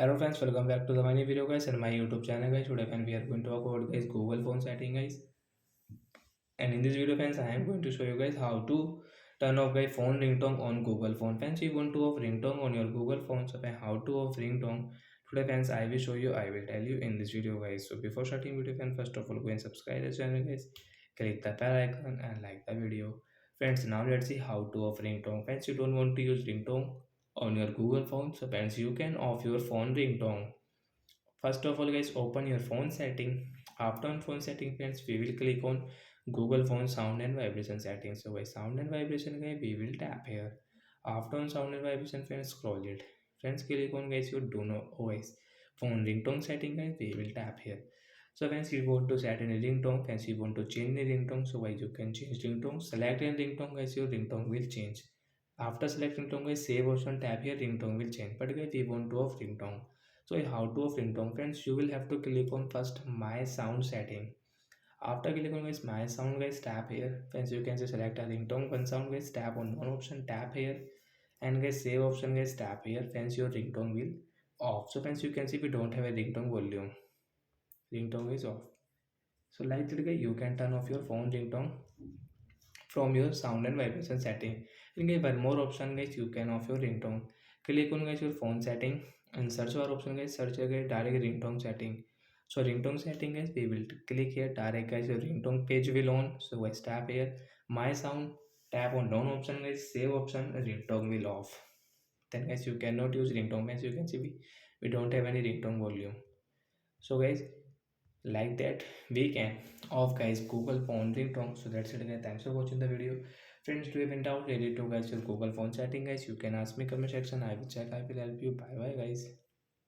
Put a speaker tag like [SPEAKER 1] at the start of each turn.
[SPEAKER 1] Hello friends, welcome back to the my new video guys and my YouTube channel guys. Today friends, we are going to talk about guys Google phone setting guys. And in this video friends, I am going to show you guys how to turn off guys phone ringtone on Google phone. Friends, you want to off ringtone on your Google phone, so friends, how to off ringtone. Today friends, I will show you, I will tell you in this video guys. So before starting video friends, first of all go and subscribe the channel guys. Click the bell icon and like the video. Friends, now let's see how to off ringtone. Friends, you don't want to use ringtone on your Google phone, so friends, you can off your phone ringtone. First of all guys, open your phone setting. After on phone setting friends, we will click on Google phone sound and vibration settings. So by sound and vibration guys, we will tap here. After on sound and vibration friends, scroll it. Friends, click on guys your do not OS phone ringtone setting guys, we will tap here. So friends, you want to set any ringtone. Friends, you want to change the ringtone, so guys you can change ringtone. Select any ringtone guys, your ringtone will change. After selecting ringtone guys, save option tap here, ringtone will change. But guys, we want to off ringtone. So how to off ringtone friends, you will have to click on first my sound setting. After clicking on guys my sound guys, tap here. Friends, you can just select a ringtone one sound guys, tap on one option, tap here, and guys save option guys, tap here. Friends, your ringtone will off. So friends, you can see we don't have a ringtone volume. Ringtone is off. So like that guys, you can turn off your phone ringtone from your sound and vibration setting. And guys, one more option guys, you can off your ringtone. Click on guys your phone setting and search for option guys, search guys direct ringtone setting. So ringtone setting guys, we will click here direct guys, your ringtone page will on. So guys tap here my sound, tap on down option guys, save option, ringtone will off. Then guys you cannot use ringtone. As you can see, we don't have any ringtone volume. So guys, like that we can off guys Google phone ringtone. So that's it guys, thanks for watching the video. Friends, do you have any doubt related to guys your Google phone setting guys, you can ask me comment section, I will check, I will help you. Bye bye guys.